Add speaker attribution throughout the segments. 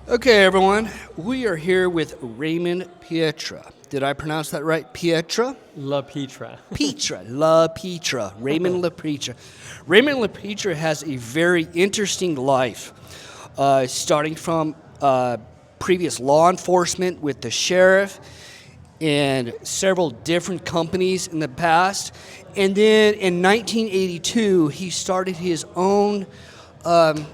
Speaker 1: Okay, everyone, we are here with Raymond Pietra. Did I pronounce that right? Pietra?
Speaker 2: LaPietra.
Speaker 1: LaPietra. Raymond LaPietra. Raymond LaPietra has a very interesting life, starting from previous law enforcement with the sheriff and several different companies in the past. And then in 1982, he started his own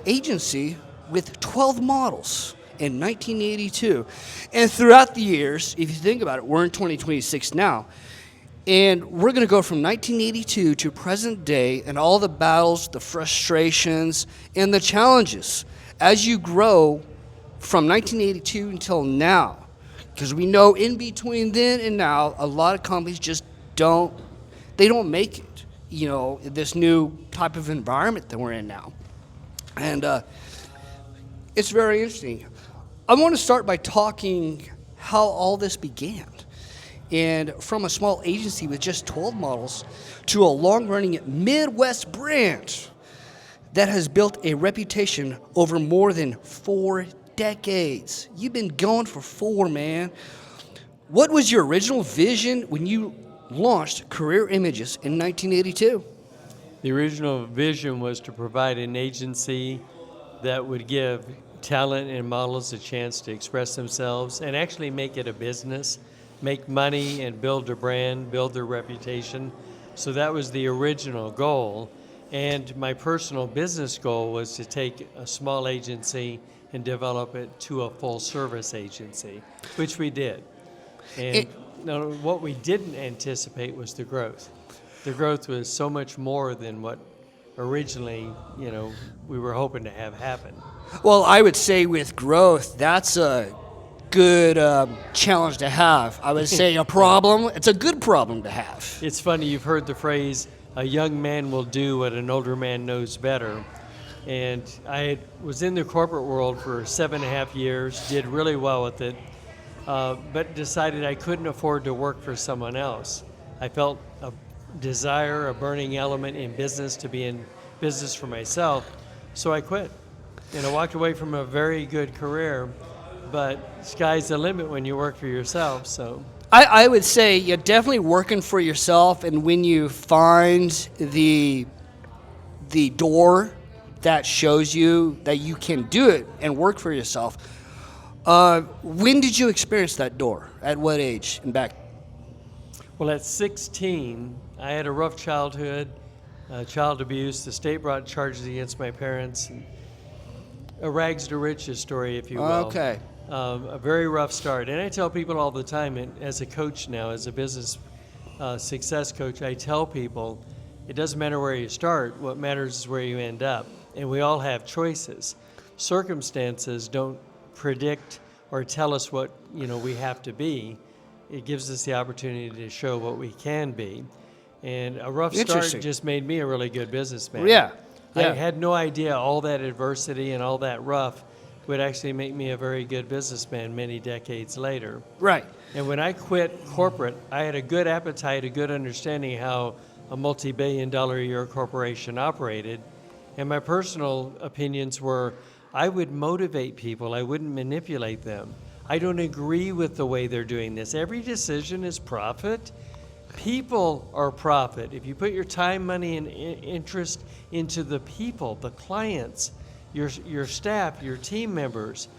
Speaker 1: agency with 12 models in 1982. And throughout the years, if you think about it, we're in 2026 now. And we're going to go from 1982 to present day and all the battles, the frustrations, and the challenges as you grow from 1982 until now. Because we know in between then and now, a lot of companies just don't make it, this new type of environment that we're in now. And it's very interesting. I want to start by talking how all this began. And from a small agency with just 12 models to a long-running Midwest brand that has built a reputation over more than 4 decades. You've been going for 4, man. What was your original vision when you launched Career Images in 1982?
Speaker 2: The original vision was to provide an agency that would give talent and models a chance to express themselves and actually make it a business, make money and build a brand, build their reputation. So that was the original goal. And my personal business goal was to take a small agency and develop it to a full service agency, which we did. And what we didn't anticipate was the growth. The growth was so much more than what originally, we were hoping to have happen.
Speaker 1: Well, I would say with growth, that's a good challenge to have. I would say a problem, it's a good problem to have.
Speaker 2: It's funny, you've heard the phrase, a young man will do what an older man knows better. And I was in the corporate world for 7.5 years, did really well with it, but decided I couldn't afford to work for someone else. I felt a desire, a burning element in business to be in business for myself, so I quit. And I walked away from a very good career, but sky's the limit when you work for yourself, so.
Speaker 1: I would say you're definitely working for yourself, and when you find the door that shows you that you can do it and work for yourself, when did you experience that door? At what age and back?
Speaker 2: Well, at 16, I had a rough childhood, child abuse. The state brought charges against my parents. A rags to riches story, if you will.
Speaker 1: Okay.
Speaker 2: A very rough start. And I tell people all the time, and as a coach now, as a business success coach, I tell people it doesn't matter where you start. What matters is where you end up. And we all have choices. Circumstances don't predict or tell us what we have to be. It gives us the opportunity to show what we can be. And a rough start just made me a really good businessman.
Speaker 1: Yeah.
Speaker 2: I had no idea all that adversity and all that rough would actually make me a very good businessman many decades later.
Speaker 1: Right.
Speaker 2: And when I quit corporate, I had a good appetite, a good understanding how a multi-billion-dollar-a-year corporation operated. And my personal opinions were, I would motivate people. I wouldn't manipulate them. I don't agree with the way they're doing this. Every decision is profit. People are profit. If you put your time, money, and interest into the people, the clients, your staff, your team members,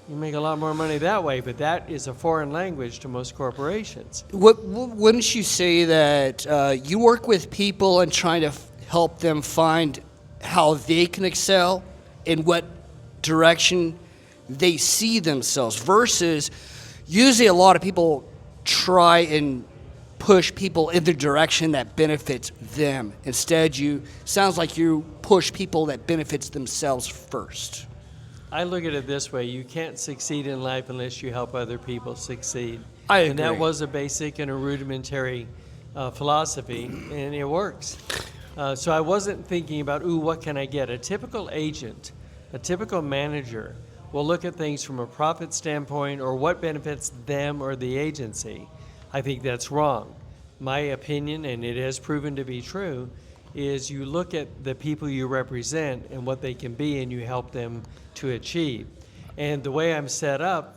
Speaker 2: you make a lot more money that way, but that is a foreign language to most corporations.
Speaker 1: Wouldn't you say that you work with people and trying to help them find how they can excel, in what direction they see themselves, versus usually a lot of people try and push people in the direction that benefits them. Instead, sounds like you push people that benefits themselves first.
Speaker 2: I look at it this way: you can't succeed in life unless you help other people succeed.
Speaker 1: I agree.
Speaker 2: And that was a basic and a rudimentary philosophy, and it works. So I wasn't thinking about, what can I get? A typical agent, a typical manager will look at things from a profit standpoint or what benefits them or the agency. I think that's wrong. My opinion, and it has proven to be true, is you look at the people you represent and what they can be, and you help them to achieve. And the way I'm set up,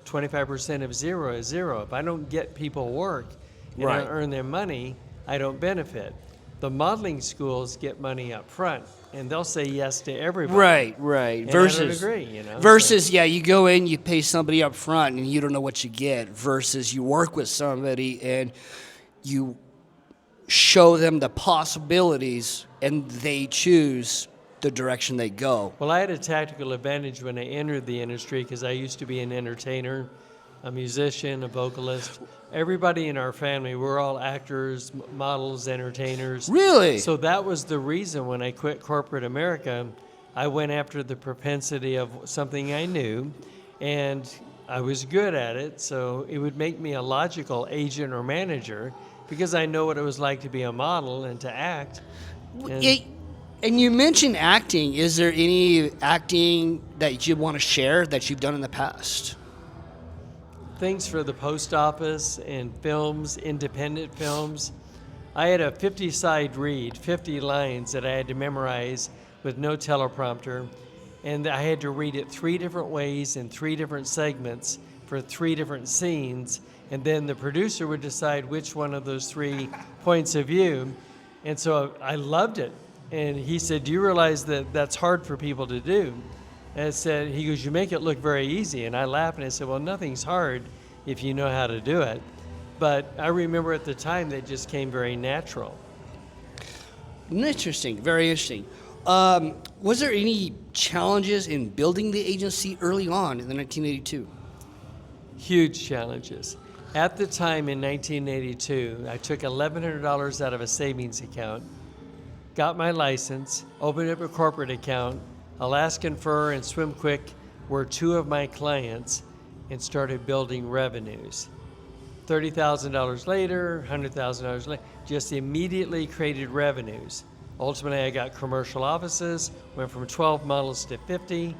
Speaker 2: 25% of zero is zero. If I don't get people work and I
Speaker 1: Right.
Speaker 2: don't earn their money, I don't benefit. The modeling schools get money up front, and they'll say yes to everybody.
Speaker 1: Right.
Speaker 2: And
Speaker 1: Versus,
Speaker 2: I don't agree, you know.
Speaker 1: versus, yeah, you go in, you pay somebody up front, and you don't know what you get. Versus, you work with somebody and you show them the possibilities, and they choose the direction they go.
Speaker 2: Well, I had a tactical advantage when I entered the industry because I used to be an entertainer, a musician, a vocalist. Everybody in our family, we're all actors, models, entertainers.
Speaker 1: Really?
Speaker 2: So that was the reason when I quit corporate America, I went after the propensity of something I knew, and I was good at it, so it would make me a logical agent or manager because I know what it was like to be a model and to act. And
Speaker 1: And you mentioned acting. Is there any acting that you want to share that you've done in the past?
Speaker 2: things for the post office and films, independent films. I had a 50-side read, 50 lines that I had to memorize with no teleprompter, and I had to read it 3 different ways in 3 different segments for 3 different scenes, and then the producer would decide which one of those 3 points of view. And so I loved it. And he said, "Do you realize that that's hard for people to do?" And I said, he goes, "You make it look very easy." And I laughed and I said, "Well, nothing's hard if you know how to do it." But I remember at the time that just came very natural.
Speaker 1: Interesting, very interesting. Was there any challenges in building the agency early on in the 1982?
Speaker 2: Huge challenges. At the time in 1982, I took $1,100 out of a savings account, got my license, opened up a corporate account. Alaskan Fur and Swim Quick were 2 of my clients, and started building revenues. $30,000 later, $100,000 later, just immediately created revenues. Ultimately, I got commercial offices, went from 12 models to 50.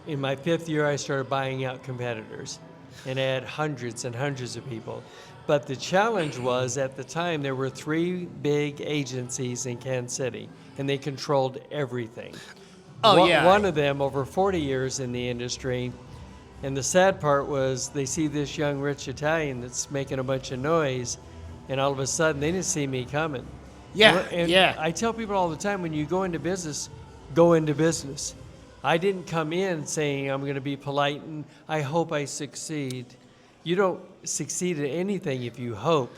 Speaker 2: In my 5th year, I started buying out competitors, and I had hundreds and hundreds of people. But the challenge was, at the time, there were 3 big agencies in Kansas City, and they controlled everything.
Speaker 1: Oh, yeah.
Speaker 2: One of them, over 40 years in the industry, and the sad part was they see this young rich Italian that's making a bunch of noise, and all of a sudden, they didn't see me coming. And I tell people all the time, when you go into business, go into business. I didn't come in saying I'm going to be polite and I hope I succeed. You don't succeed at anything if you hope.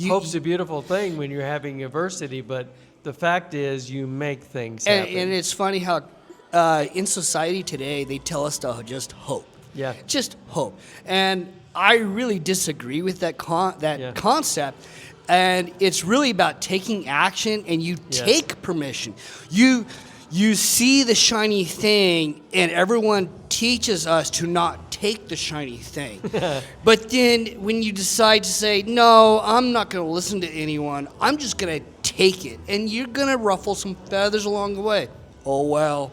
Speaker 2: Hope's a beautiful thing when you're having adversity, but the fact is you make things happen.
Speaker 1: And it's funny how in society today they tell us to just hope.
Speaker 2: Yeah.
Speaker 1: Just hope. And I really disagree with that concept. And it's really about taking action, and you take permission. You see the shiny thing, and everyone teaches us to not take the shiny thing. But then when you decide to say, no, I'm not going to listen to anyone, I'm just going to take it, and you're going to ruffle some feathers along the way. Oh, well.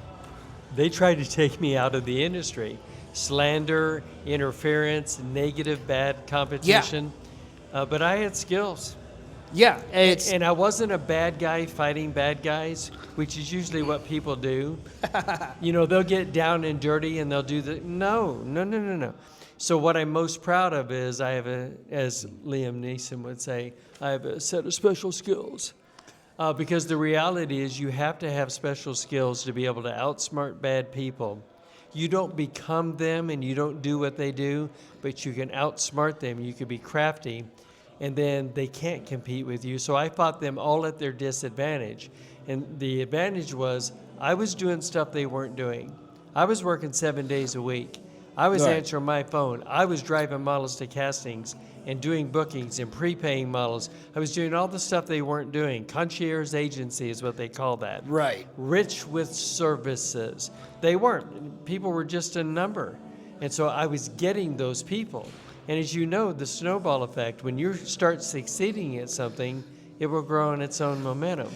Speaker 2: They tried to take me out of the industry. Slander, interference, negative, bad competition. But I had skills.
Speaker 1: Yeah.
Speaker 2: And I wasn't a bad guy fighting bad guys, which is usually what people do. They'll get down and dirty and they'll do no. So what I'm most proud of is I have as Liam Neeson would say, I have a set of special skills. Because the reality is you have to have special skills to be able to outsmart bad people. You don't become them and you don't do what they do, but you can outsmart them. You can be crafty, and then they can't compete with you. So I fought them all at their disadvantage. And the advantage was I was doing stuff they weren't doing. I was working 7 days a week. I was answering my phone. I was driving models to castings and doing bookings and prepaying models. I was doing all the stuff they weren't doing. Concierge agency is what they call that.
Speaker 1: Right.
Speaker 2: Rich with services. They weren't. People were just a number. And so I was getting those people. And as you know, the snowball effect, when you start succeeding at something, it will grow on its own momentum.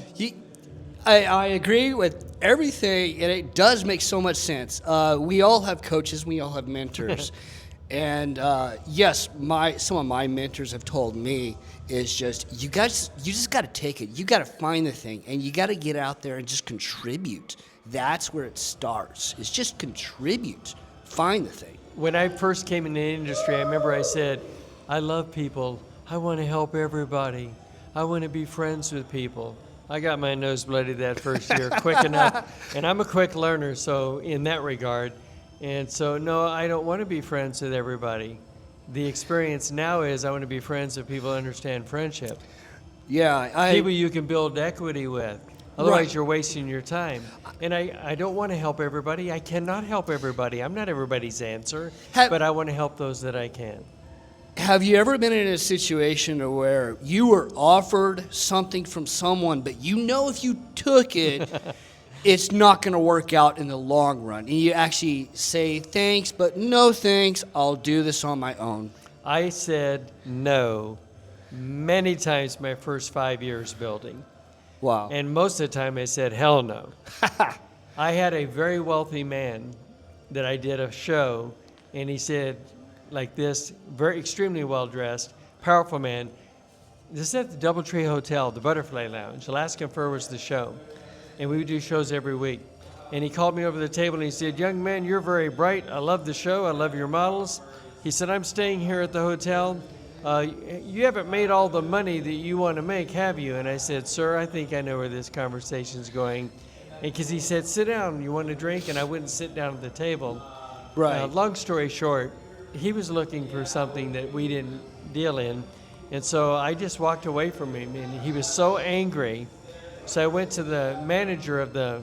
Speaker 1: I agree with everything, and it does make so much sense. We all have coaches. We all have mentors. And yes, some of my mentors have told me is just you just got to take it. You got to find the thing, and you got to get out there and just contribute. That's where it starts. It's just contribute. Find the thing.
Speaker 2: When I first came in the industry, I remember I said, I love people. I want to help everybody. I want to be friends with people. I got my nose bloody that first year quick enough. And I'm a quick learner, so in that regard. And so, no, I don't want to be friends with everybody. The experience now is I want to be friends with people who understand friendship.
Speaker 1: Yeah,
Speaker 2: People you can build equity with. Otherwise,
Speaker 1: Right.
Speaker 2: you're wasting your time. And I don't want to help everybody. I cannot help everybody. I'm not everybody's answer, but I want to help those that I can.
Speaker 1: Have you ever been in a situation where you were offered something from someone, but you know if you took it, it's not going to work out in the long run? And you actually say, thanks, but no thanks, I'll do this on my own.
Speaker 2: I said no many times my first 5 years building.
Speaker 1: Wow.
Speaker 2: And most of the time I said, hell no. I had a very wealthy man that I did a show, and he said, like this, very extremely well-dressed, powerful man. This is at the Doubletree Hotel, the Butterfly Lounge. Alaskan Fur was the show, and we would do shows every week. And he called me over the table and he said, young man, you're very bright. I love the show. I love your models. He said, I'm staying here at the hotel. You haven't made all the money that you want to make, have you? And I said, sir, I think I know where this conversation's going. And because he said, sit down, you want a drink? And I wouldn't sit down at the table.
Speaker 1: Right.
Speaker 2: Long story short, he was looking for something that we didn't deal in. And so I just walked away from him, and he was so angry. So I went to the manager of the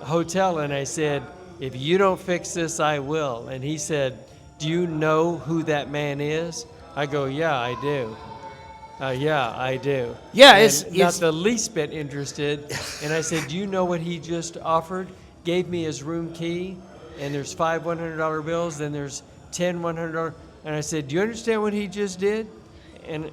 Speaker 2: hotel and I said, if you don't fix this, I will. And he said, do you know who that man is? I go, yeah, I do. Yeah, I do.
Speaker 1: Yeah,
Speaker 2: and
Speaker 1: it's
Speaker 2: not the least bit interested. And I said, do you know what he just offered? Gave me his room key, and there's 5 $100 bills, then there's 10 $100. And I said, do you understand what he just did? And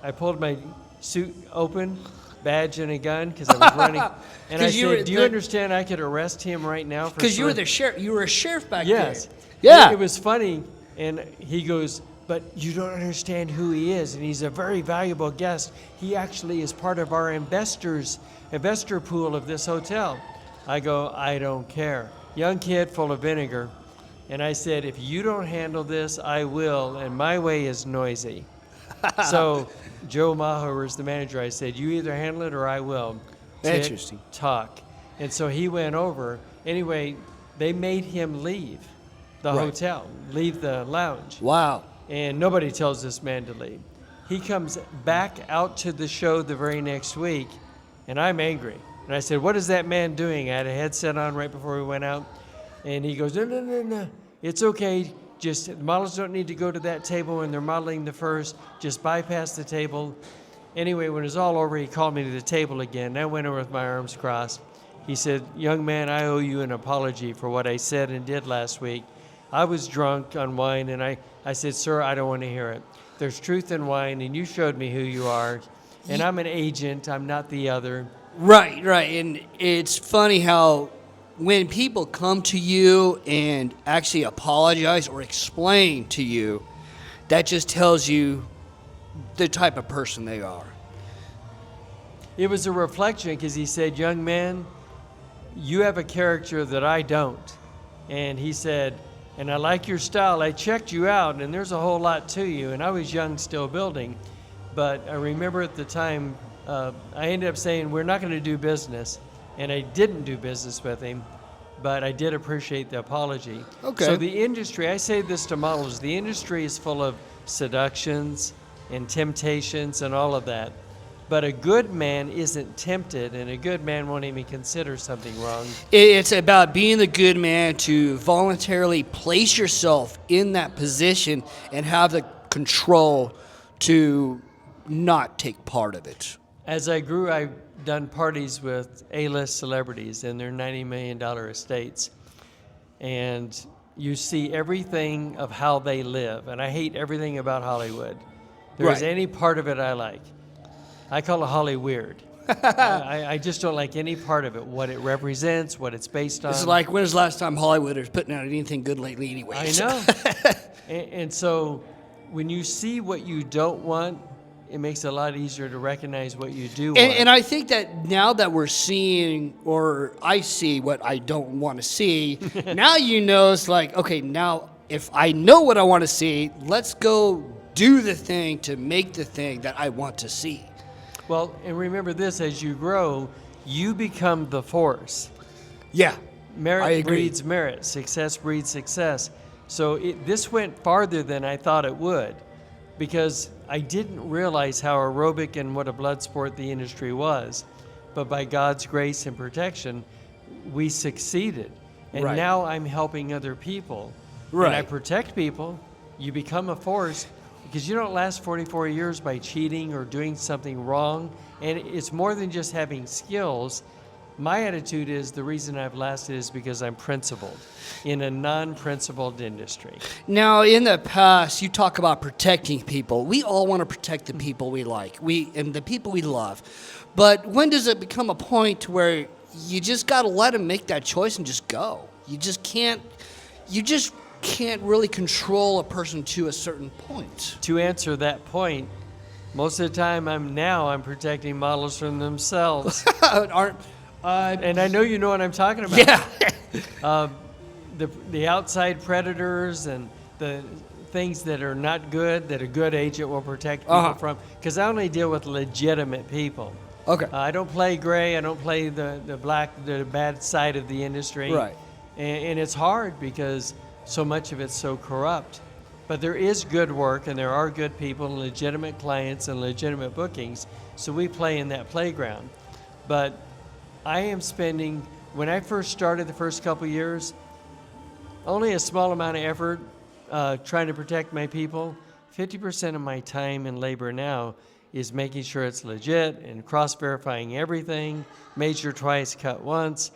Speaker 2: I pulled my suit open, badge and a gun, because I was running. And I said, do you understand I could arrest him right now?
Speaker 1: Because you were the sheriff. You were a sheriff back
Speaker 2: Yes.
Speaker 1: then. Yeah.
Speaker 2: It was funny. And he goes, but you don't understand who he is. And he's a very valuable guest. He actually is part of our investor pool of this hotel. I go, I don't care. Young kid full of vinegar. And I said, if you don't handle this, I will. And my way is noisy. So Joe Maher was the manager. I said, you either handle it or I will.
Speaker 1: Interesting.
Speaker 2: Talk. And so he went over. Anyway, they made him leave the hotel, leave the lounge.
Speaker 1: Wow.
Speaker 2: And nobody tells this man to leave. He comes back out to the show the very next week, and I'm angry. And I said, what is that man doing? I had a headset on right before we went out. And he goes, no. It's okay. Just the models don't need to go to that table when they're modeling the first. Just bypass the table. Anyway, when it was all over, he called me to the table again. I went over with my arms crossed. He said, young man, I owe you an apology for what I said and did last week. I was drunk on wine, and I said, sir, I don't want to hear it. There's truth in wine, and you showed me who you are. And I'm an agent. I'm not the other.
Speaker 1: Right. And it's funny how when people come to you and actually apologize or explain to you, that just tells you the type of person they are.
Speaker 2: It was a reflection because he said, young man, you have a character that I don't. And he said, and I like your style. I checked you out, and there's a whole lot to you. And I was young, still building. But I remember at the time, I ended up saying, we're not going to do business. And I didn't do business with him, but I did appreciate the apology.
Speaker 1: Okay.
Speaker 2: So the industry, I say this to models, the industry is full of seductions and temptations and all of that. But a good man isn't tempted, and a good man won't even consider something wrong.
Speaker 1: It's about being the good man to voluntarily place yourself in that position and have the control to not take part of it.
Speaker 2: As I grew, I've done parties with A-list celebrities and their $90 million estates. And you see everything of how they live. And I hate everything about Hollywood. There's
Speaker 1: Right.
Speaker 2: any part of it I like. I call it Holly weird. I just don't like any part of it, what it represents, what it's based on.
Speaker 1: It's like, when was the last time Hollywood is putting out anything good lately anyway?
Speaker 2: I know. and so when you see what you don't want, it makes it a lot easier to recognize what you do want.
Speaker 1: And I think that now that we're seeing, or I see what I don't want to see, now it's like, okay, now if I know what I want to see, let's go do the thing to make the thing that I want to see.
Speaker 2: Well, and remember this, as you grow, you become the force.
Speaker 1: Yeah,
Speaker 2: Merit
Speaker 1: I agree.
Speaker 2: breeds merit. Success breeds success. So this went farther than I thought it would, because I didn't realize how aerobic and what a blood sport the industry was. But by God's grace and protection, we succeeded. And
Speaker 1: Right.
Speaker 2: now I'm helping other people.
Speaker 1: Right.
Speaker 2: And I protect people. You become a force, because you don't last 44 years by cheating or doing something wrong. And it's more than just having skills. My attitude is the reason I've lasted is because I'm principled in a non-principled industry.
Speaker 1: Now, in the past, you talk about protecting people. We all want to protect the people we like, and the people we love. But when does it become a point where you just got to let them make that choice and just go? You just can't really control a person to a certain point.
Speaker 2: To answer that point, most of the time I'm protecting models from themselves. And I know you know what I'm talking about.
Speaker 1: Yeah.
Speaker 2: The outside predators and the things that are not good, that a good agent will protect people from. Because I only deal with legitimate people.
Speaker 1: Okay.
Speaker 2: I don't play gray. I don't play the bad side of the industry.
Speaker 1: Right.
Speaker 2: And it's hard because so much of it's so corrupt. But there is good work, and there are good people and legitimate clients and legitimate bookings. So we play in that playground. But I am spending, when I first started the first couple years, only a small amount of effort trying to protect my people. 50% of my time and labor now is making sure it's legit and cross-verifying everything, measure twice, cut once,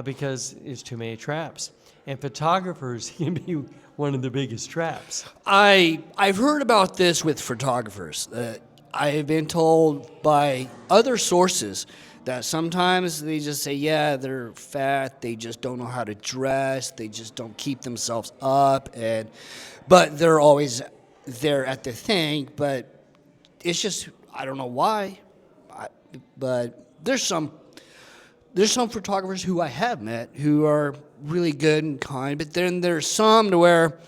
Speaker 2: because there's too many traps. And photographers can be one of the biggest traps.
Speaker 1: I've heard about this with photographers. I have been told by other sources that sometimes they just say, yeah, they're fat, they just don't know how to dress, they just don't keep themselves up, but they're always there at the thing. But it's just, I don't know why, but there's some photographers who I have met who are really good and kind, but then there's some to where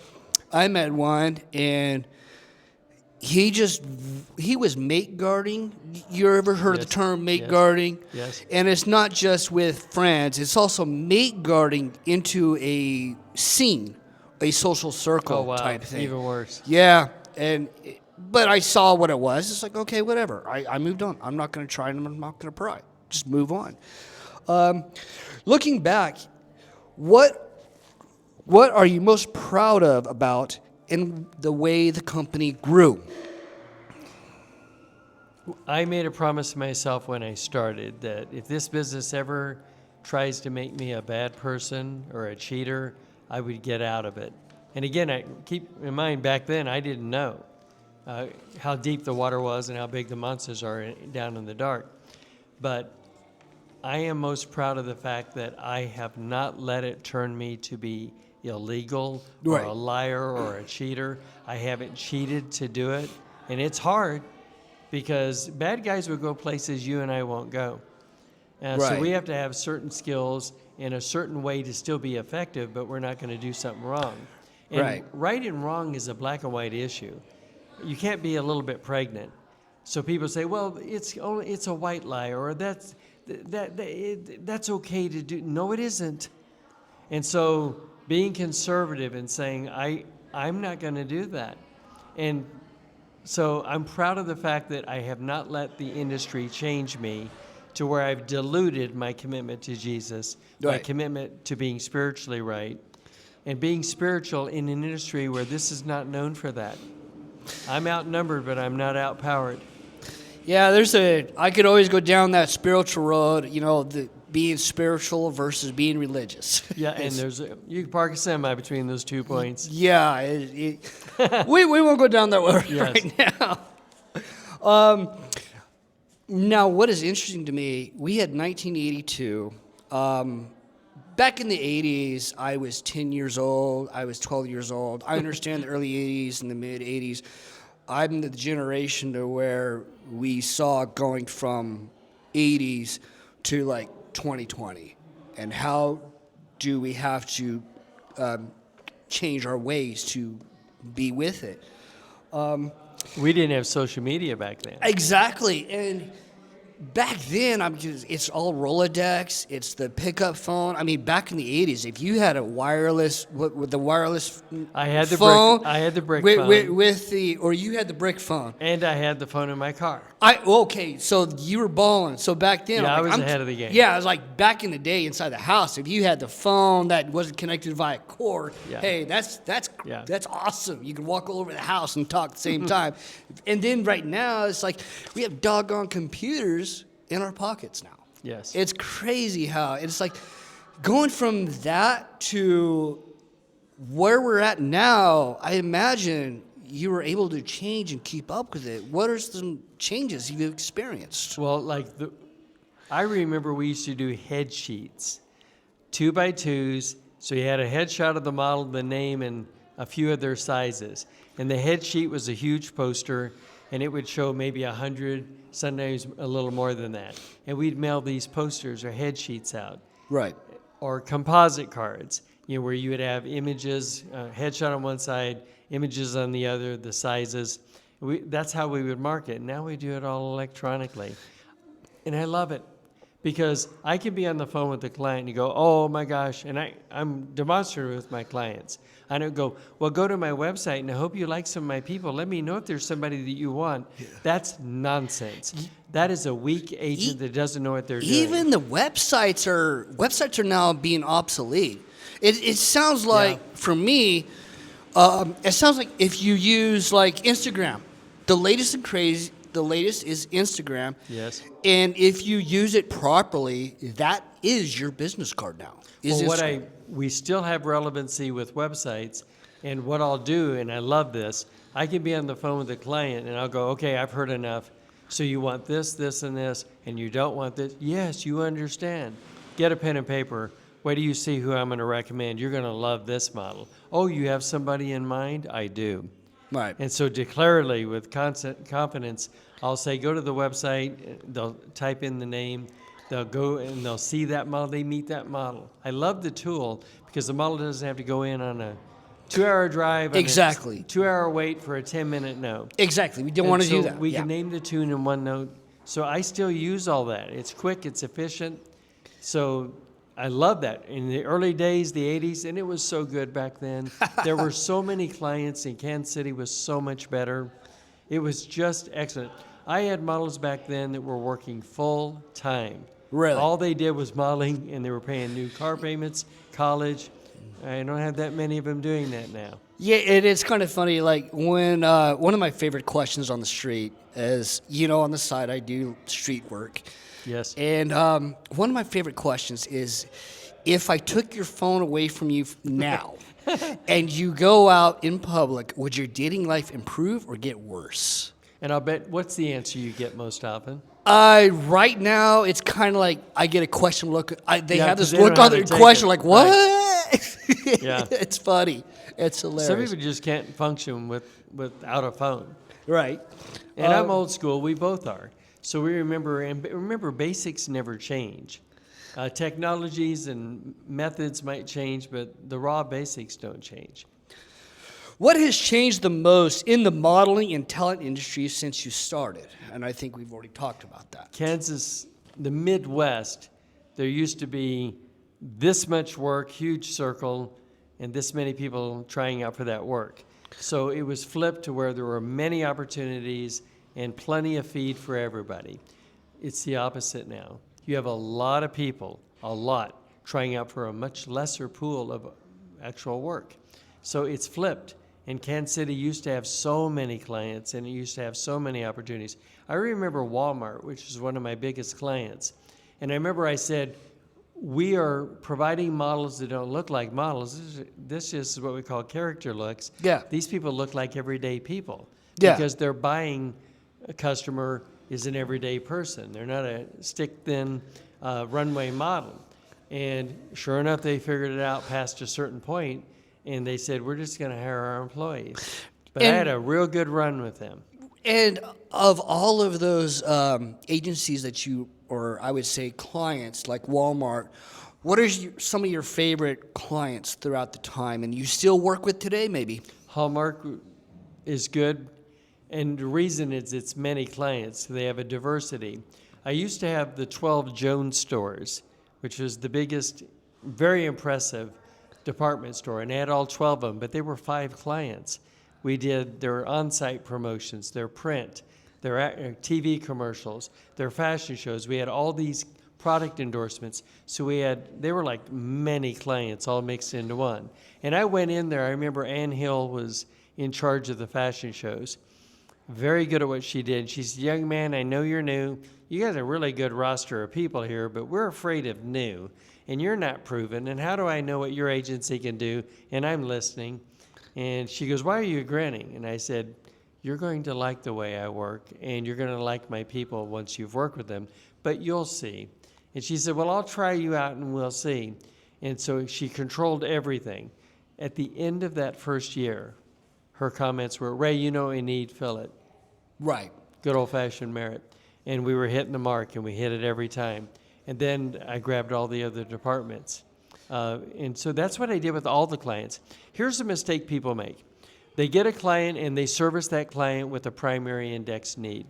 Speaker 1: I met one and he was mate guarding. You ever heard of the term mate guarding?
Speaker 2: Yes.
Speaker 1: And it's not just with friends, it's also mate guarding into a scene, a social circle type thing.
Speaker 2: Even worse.
Speaker 1: Yeah, but I saw what it was. It's like, okay, whatever. I moved on. I'm not going to try and I'm not going to pry. Just move on. Looking back, what are you most proud of about in the way the company grew?
Speaker 2: I made a promise to myself when I started that if this business ever tries to make me a bad person or a cheater, I would get out of it. And again, I keep in mind back then I didn't know how deep the water was and how big the monsters are down in the dark. But I am most proud of the fact that I have not let it turn me to be illegal or a liar or a cheater. I haven't cheated to do it. And it's hard because bad guys will go places you and I won't go. So we have to have certain skills in a certain way to still be effective, but we're not going to do something wrong. And right and wrong is a black and white issue. You can't be a little bit pregnant. So people say, well, it's a white lie, or that's okay to do. No, it isn't. And so being conservative and saying, I'm not going to do that. And so I'm proud of the fact that I have not let the industry change me to where I've diluted my commitment to Jesus, my commitment to being spiritually right, and being spiritual in an industry where this is not known for that. I'm outnumbered, but I'm not outpowered.
Speaker 1: Yeah, I could always go down that spiritual road, being spiritual versus being religious.
Speaker 2: Yeah, and you can park a semi between those 2 points.
Speaker 1: Yeah, we won't go down that road right now. Now, what is interesting to me, we had 1982. Back in the 80s, I was 10 years old. I was 12 years old. I understand the early 80s and the mid 80s. I'm the generation to where we saw going from 80s to like 2020. And how do we have to change our ways to be with it?
Speaker 2: We didn't have social media back then.
Speaker 1: Exactly. And back then, it's all Rolodex. It's the pickup phone. I mean, back in the 80s, if you had a wireless, with the wireless
Speaker 2: I had the
Speaker 1: phone,
Speaker 2: brick. I had the brick
Speaker 1: with,
Speaker 2: phone,
Speaker 1: or you had the brick phone.
Speaker 2: and I had the phone in my car.
Speaker 1: Okay, so you were balling. So back then,
Speaker 2: Yeah,
Speaker 1: I'm
Speaker 2: I was ahead of the game.
Speaker 1: Yeah, I was like back in the day inside the house. If you had the phone that wasn't connected via cord,
Speaker 2: Yeah.
Speaker 1: hey, that's
Speaker 2: Yeah.
Speaker 1: awesome. You can walk all over the house and talk at the same time. And then right now, it's like we have doggone computers in our pockets now.
Speaker 2: Yes.
Speaker 1: It's crazy how it's like going from that to where we're at now. I imagine you were able to change and keep up with it. What are some changes you've experienced?
Speaker 2: Well, I remember we used to do head sheets, 2x2s. So you had a headshot of the model, the name, and a few of their sizes. And the head sheet was a huge poster, and it would show maybe 100, sometimes a little more than that. And we'd mail these posters or head sheets out.
Speaker 1: Right.
Speaker 2: Or composite cards, where you would have images, headshot on one side, images on the other, the sizes. That's how we would market. Now we do it all electronically. And I love it because I can be on the phone with the client and you go, oh my gosh, and I'm demonstrative with my clients. I don't go, well, go to my website and I hope you like some of my people. Let me know if there's somebody that you want. Yeah. That's nonsense. That is a weak agent that doesn't know what they're doing.
Speaker 1: Even the websites are now being obsolete. It sounds like, for me, it sounds like if you use like Instagram, the latest is Instagram.
Speaker 2: Yes.
Speaker 1: And if you use it properly, that is your business card now.
Speaker 2: We still have relevancy with websites, and what I'll do, and I love this, I can be on the phone with the client and I'll go, okay, I've heard enough. So you want this, this, and this, and you don't want this? Yes, you understand. Get a pen and paper. Wait till you see who I'm going to recommend. You're going to love this model. Oh, you have somebody in mind? I do.
Speaker 1: Right.
Speaker 2: And so declarately, with confidence, I'll say, go to the website. They'll type in the name. They'll go and they'll see that model. They meet that model. I love the tool because the model doesn't have to go in on a 2-hour drive.
Speaker 1: Exactly.
Speaker 2: 2-hour wait for a 10-minute note.
Speaker 1: Exactly. We don't want to do that.
Speaker 2: We can name the tune in one note. So I still use all that. It's quick. It's efficient. So I love that. In the early days, the 80s, and it was so good back then. There were so many clients, and Kansas City was so much better. It was just excellent. I had models back then that were working full time.
Speaker 1: Really?
Speaker 2: All they did was modeling, and they were paying new car payments, college. I don't have that many of them doing that now.
Speaker 1: Yeah, it's kind of funny. Like when one of my favorite questions on the street is, on the side I do street work.
Speaker 2: Yes.
Speaker 1: And one of my favorite questions is, if I took your phone away from you now and you go out in public, would your dating life improve or get worse?
Speaker 2: And I'll bet, what's the answer you get most often?
Speaker 1: Right now, it's kind of like I get a question look. They have this look on their question like, what? Right.
Speaker 2: Yeah.
Speaker 1: It's funny. It's hilarious.
Speaker 2: Some people just can't function without a phone.
Speaker 1: Right.
Speaker 2: And I'm old school. We both are. So we remember basics never change. Technologies and methods might change, but the raw basics don't change.
Speaker 1: What has changed the most in the modeling and talent industry since you started? And I think we've already talked about that.
Speaker 2: Kansas, the Midwest, there used to be this much work, huge circle, and this many people trying out for that work. So it was flipped to where there were many opportunities and plenty of feed for everybody. It's the opposite now. You have a lot of people, trying out for a much lesser pool of actual work. So it's flipped. And Kansas City used to have so many clients, and it used to have so many opportunities. I remember Walmart, which is one of my biggest clients. And I remember I said, we are providing models that don't look like models. This is what we call character looks.
Speaker 1: Yeah.
Speaker 2: These people look like everyday people.
Speaker 1: Yeah.
Speaker 2: Because they're buying a customer is an everyday person. They're not a stick-thin runway model. And sure enough, they figured it out past a certain point, and they said, we're just going to hire our employees. But I had a real good run with them.
Speaker 1: And of all of those agencies that you, or I would say clients like Walmart, what are some of your favorite clients throughout the time, and you still work with today, maybe?
Speaker 2: Hallmark is good, and the reason is it's many clients. They have a diversity. I used to have the 12 Jones stores, which was the biggest, very impressive department store, and I had all 12 of them, but they were 5 clients. We did their on-site promotions, their print, their TV commercials, their fashion shows. We had all these product endorsements. So they were like many clients all mixed into one. And I went in there, I remember Ann Hill was in charge of the fashion shows. Very good at what she did. She said, young man, I know you're new. You got a really good roster of people here, but we're afraid of new. And you're not proven. And how do I know what your agency can do? And I'm listening. And she goes, why are you grinning? And I said, you're going to like the way I work, and you're going to like my people once you've worked with them, but you'll see. And she said, well, I'll try you out and we'll see. And so she controlled everything. At the end of that first year, her comments were, Ray, you know what we need, fill it.
Speaker 1: Right.
Speaker 2: Good old-fashioned merit. And we were hitting the mark, and we hit it every time. And then I grabbed all the other departments. And so that's what I did with all the clients. Here's the mistake people make. They get a client and they service that client with a primary index need.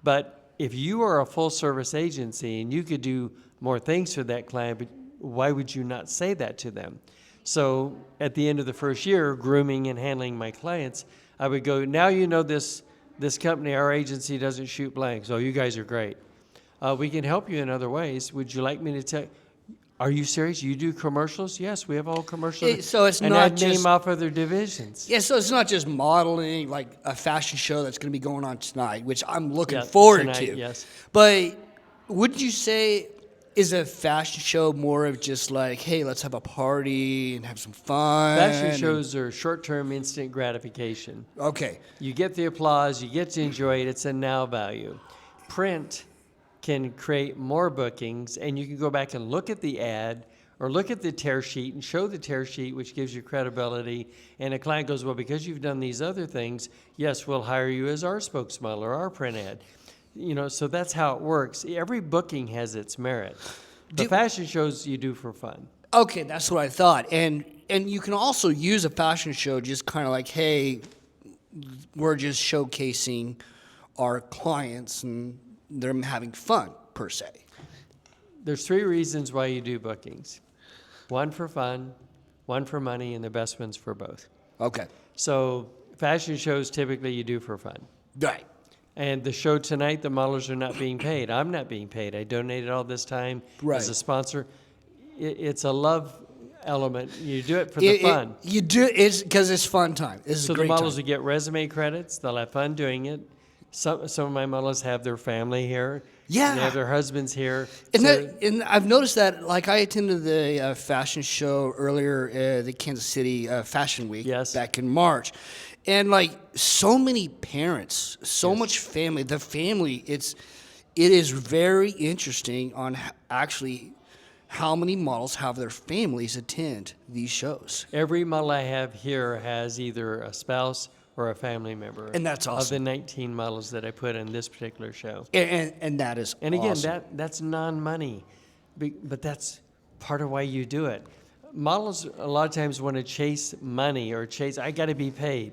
Speaker 2: But if you are a full service agency and you could do more things for that client, but why would you not say that to them? So at the end of the first year, grooming and handling my clients, I would go, now you know this company, our agency doesn't shoot blanks. Oh, you guys are great. We can help you in other ways. Would you like me to tell? Are you serious? You do commercials? Yes, we have all commercials.
Speaker 1: So it's
Speaker 2: and
Speaker 1: not
Speaker 2: I'd
Speaker 1: just
Speaker 2: name off other divisions.
Speaker 1: Yeah, so it's not just modeling, like a fashion show that's going to be going on tonight, which I'm looking
Speaker 2: Yeah,
Speaker 1: forward
Speaker 2: tonight,
Speaker 1: to.
Speaker 2: yes.
Speaker 1: But would you say, is a fashion show more of just like, hey, let's have a party and have some fun?
Speaker 2: Fashion shows are short-term instant gratification.
Speaker 1: Okay.
Speaker 2: You get the applause, you get to enjoy it, it's a now value. Print can create more bookings, and you can go back and look at the ad or look at the tear sheet and show the tear sheet, which gives you credibility. And a client goes, well, because you've done these other things, yes, we'll hire you as our spokesmodel or our print ad. You know, so that's how it works. Every booking has its merit. The fashion shows you do for fun.
Speaker 1: Okay, that's what I thought. And you can also use a fashion show just kind of like, hey, we're just showcasing our clients and they're having fun, per se.
Speaker 2: There's 3 reasons why you do bookings. 1 for fun, 1 for money, and the best one's for both.
Speaker 1: Okay.
Speaker 2: So fashion shows typically you do for fun.
Speaker 1: Right.
Speaker 2: And the show tonight, the models are not being paid. I'm not being paid. I donated all this time as a sponsor. It's a love element. You do it for the fun.
Speaker 1: You do it because it's fun time.
Speaker 2: So the models will get resume credits. They'll have fun doing it. Some of my models have their family here.
Speaker 1: Yeah.
Speaker 2: They have their husbands here.
Speaker 1: And I've noticed that, like, I attended the fashion show earlier, the Kansas City Fashion Week back in March. And, like, so many parents, so much family. The family, it is very interesting on actually how many models have their families attend these shows.
Speaker 2: Every model I have here has either a spouse or a family member.
Speaker 1: And that's awesome.
Speaker 2: Of the 19 models that I put in this particular show.
Speaker 1: And that is
Speaker 2: And again,
Speaker 1: awesome.
Speaker 2: that's non-money, but that's part of why you do it. Models a lot of times want to chase money or I got to be paid.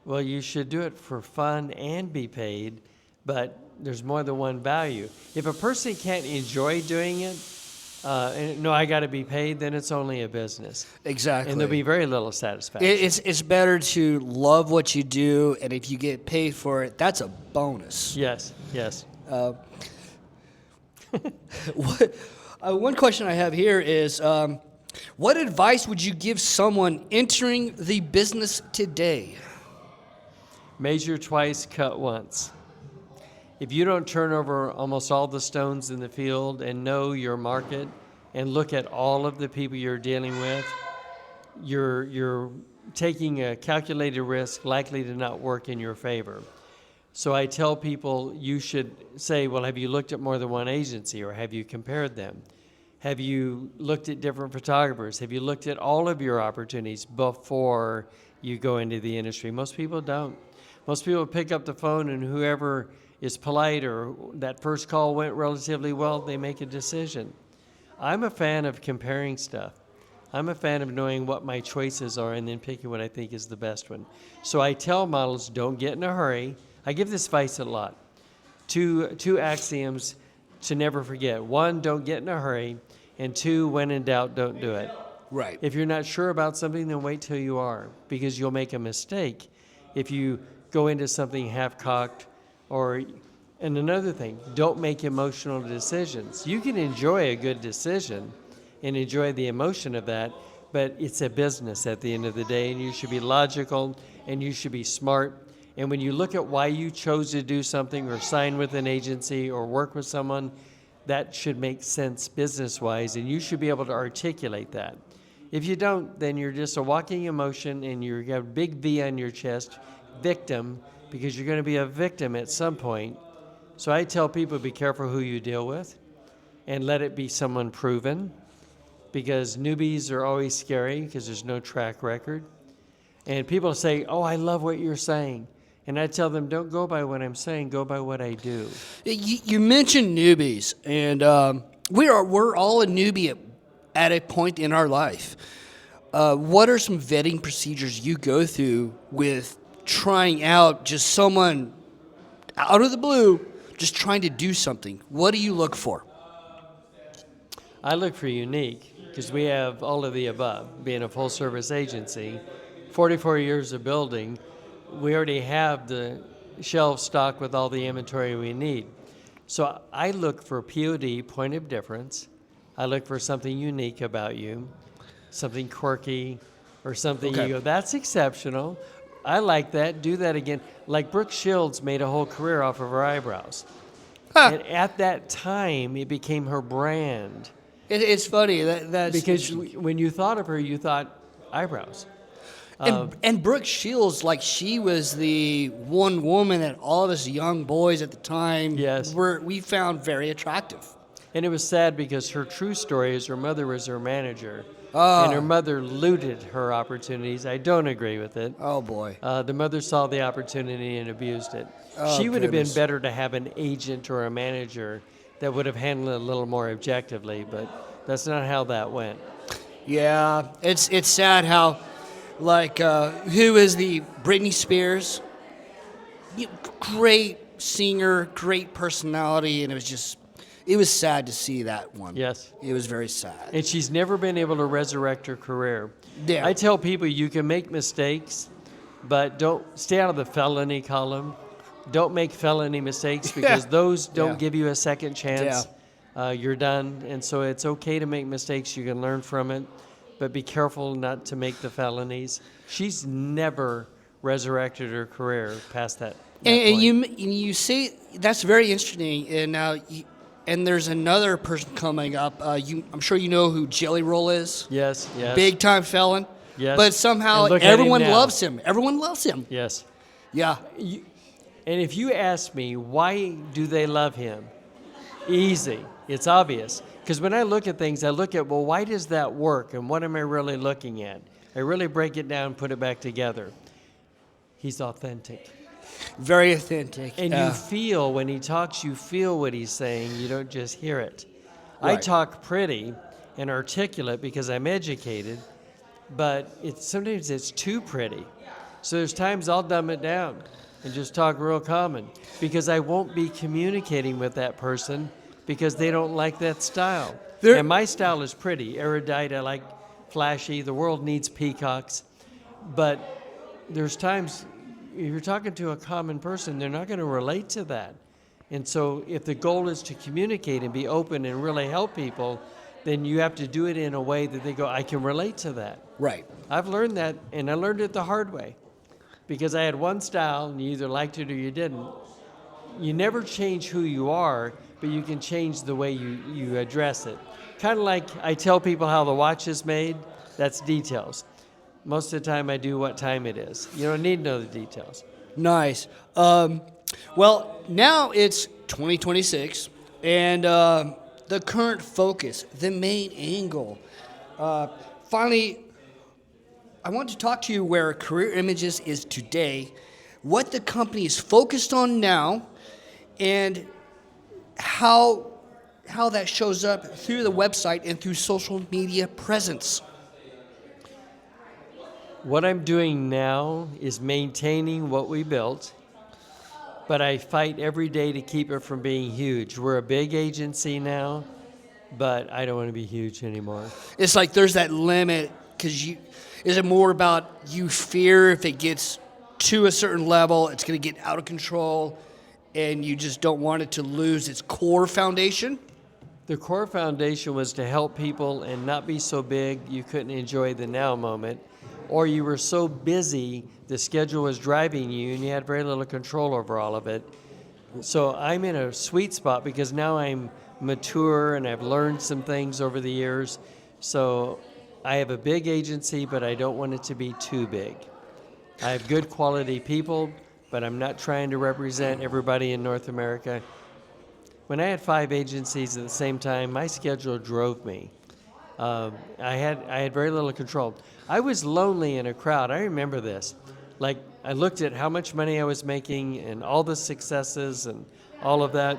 Speaker 2: Well, you should do it for fun and be paid, but there's more than one value. If a person can't enjoy doing it, I got to be paid, then it's only a business.
Speaker 1: Exactly.
Speaker 2: And there'll be very little satisfaction.
Speaker 1: It's better to love what you do, and if you get paid for it, that's a bonus.
Speaker 2: Yes.
Speaker 1: One question I have here is, what advice would you give someone entering the business today?
Speaker 2: Measure twice, cut once. If you don't turn over almost all the stones in the field and know your market and look at all of the people you're dealing with, you're taking a calculated risk likely to not work in your favor. So I tell people you should say, well, have you looked at more than one agency, or have you compared them? Have you looked at different photographers? Have you looked at all of your opportunities before you go into the industry? Most people don't. Most people pick up the phone, and whoever is polite or that first call went relatively well, they make a decision. I'm a fan of comparing stuff. I'm a fan of knowing what my choices are and then picking what I think is the best one. So I tell models, don't get in a hurry. I give this advice a lot. Two axioms to never forget. One, don't get in a hurry. And two, when in doubt, don't do it.
Speaker 1: Right.
Speaker 2: If you're not sure about something, then wait till you are, because you'll make a mistake if you go into something half-cocked. And another thing, don't make emotional decisions. You can enjoy a good decision and enjoy the emotion of that, but it's a business at the end of the day, and you should be logical and you should be smart. And when you look at why you chose to do something or sign with an agency or work with someone, that should make sense business-wise, and you should be able to articulate that. If you don't, then you're just a walking emotion, and you have a big V on your chest, victim, because you're going to be a victim at some point. So I tell people, be careful who you deal with, and let it be someone proven, because newbies are always scary because there's no track record. And people say, oh, I love what you're saying. And I tell them, don't go by what I'm saying, go by what I do.
Speaker 1: You mentioned newbies, and we're all a newbie at a point in our life. What are some vetting procedures you go through with trying out just someone out of the blue, just trying to do something? What do you look for?
Speaker 2: I look for unique, because we have all of the above. Being a full-service agency, 44 years of building, we already have the shelf stocked with all the inventory we need. So I look for POD, point of difference. I look for something unique about you, something quirky, or something you go, that's exceptional. I like that. Do that again. Like Brooke Shields made a whole career off of her eyebrows. And at that time, it became her brand.
Speaker 1: It's funny. That's
Speaker 2: because when you thought of her, you thought eyebrows.
Speaker 1: And Brooke Shields, like, she was the one woman that all of us young boys at the time we found very attractive.
Speaker 2: And it was sad because her true story is her mother was her manager. And her mother looted her opportunities. I don't agree with it.
Speaker 1: Oh, boy.
Speaker 2: The mother saw the opportunity and abused it.
Speaker 1: Oh,
Speaker 2: she would have been
Speaker 1: goodness.
Speaker 2: better to have an agent or a manager that would have handled it a little more objectively, but that's not how that went.
Speaker 1: Yeah, it's sad how, like, who is the Britney Spears? Great singer, great personality, and it was sad to see that one.
Speaker 2: Yes.
Speaker 1: It was very sad.
Speaker 2: And she's never been able to resurrect her career.
Speaker 1: Yeah.
Speaker 2: I tell people you can make mistakes, but don't stay out of the felony column. Don't make felony mistakes because those don't give you a second chance. You're done. And so it's okay to make mistakes. You can learn from it, but be careful not to make the felonies. She's never resurrected her career past that
Speaker 1: And
Speaker 2: point.
Speaker 1: you say that's very interesting. And now, and there's another person coming up. I'm sure you know who Jelly Roll is.
Speaker 2: Yes.
Speaker 1: Big time felon.
Speaker 2: Yes.
Speaker 1: But somehow
Speaker 2: And look at him
Speaker 1: everyone
Speaker 2: now.
Speaker 1: loves him. Everyone loves him.
Speaker 2: Yes.
Speaker 1: Yeah.
Speaker 2: And if you ask me, why do they love him? Easy. It's obvious. Because when I look at things, I look at, well, why does that work? And what am I really looking at? I really break it down, put it back together. He's authentic.
Speaker 1: Very authentic.
Speaker 2: And you feel, when he talks, you feel what he's saying. You don't just hear it. I
Speaker 1: Right.
Speaker 2: talk pretty and articulate because I'm educated, but sometimes it's too pretty. So there's times I'll dumb it down and just talk real common because I won't be communicating with that person because they don't like that style. And my style is pretty, erudite. I like flashy. The world needs peacocks. But there's times if you're talking to a common person, they're not going to relate to that. And so if the goal is to communicate and be open and really help people, then you have to do it in a way that they go, I can relate to that.
Speaker 1: Right.
Speaker 2: I've learned that, and I learned it the hard way because I had one style, and you either liked it or you didn't. You never change who you are, but you can change the way you address it. Kind of like I tell people how the watch is made, that's details. Most of the time I do what time it is. You don't need to know the details.
Speaker 1: Nice. Well, now it's 2026, and the current focus, the main angle. Finally, I want to talk to you where Career Images is today, what the company is focused on now, and how that shows up through the website and through social media presence.
Speaker 2: What I'm doing now is maintaining what we built, but I fight every day to keep it from being huge. We're a big agency now, but I don't want to be huge anymore.
Speaker 1: It's like there's that limit because is it more about you fear if it gets to a certain level, it's going to get out of control, and you just don't want it to lose its core foundation?
Speaker 2: The core foundation was to help people and not be so big you couldn't enjoy the now moment, or you were so busy the schedule was driving you and you had very little control over all of it. So I'm in a sweet spot because now I'm mature and I've learned some things over the years. So I have a big agency, but I don't want it to be too big. I have good quality people, but I'm not trying to represent everybody in North America. When I had 5 agencies at the same time, my schedule drove me. I had very little control. I was lonely in a crowd. I remember this. Like, I looked at how much money I was making and all the successes and all of that,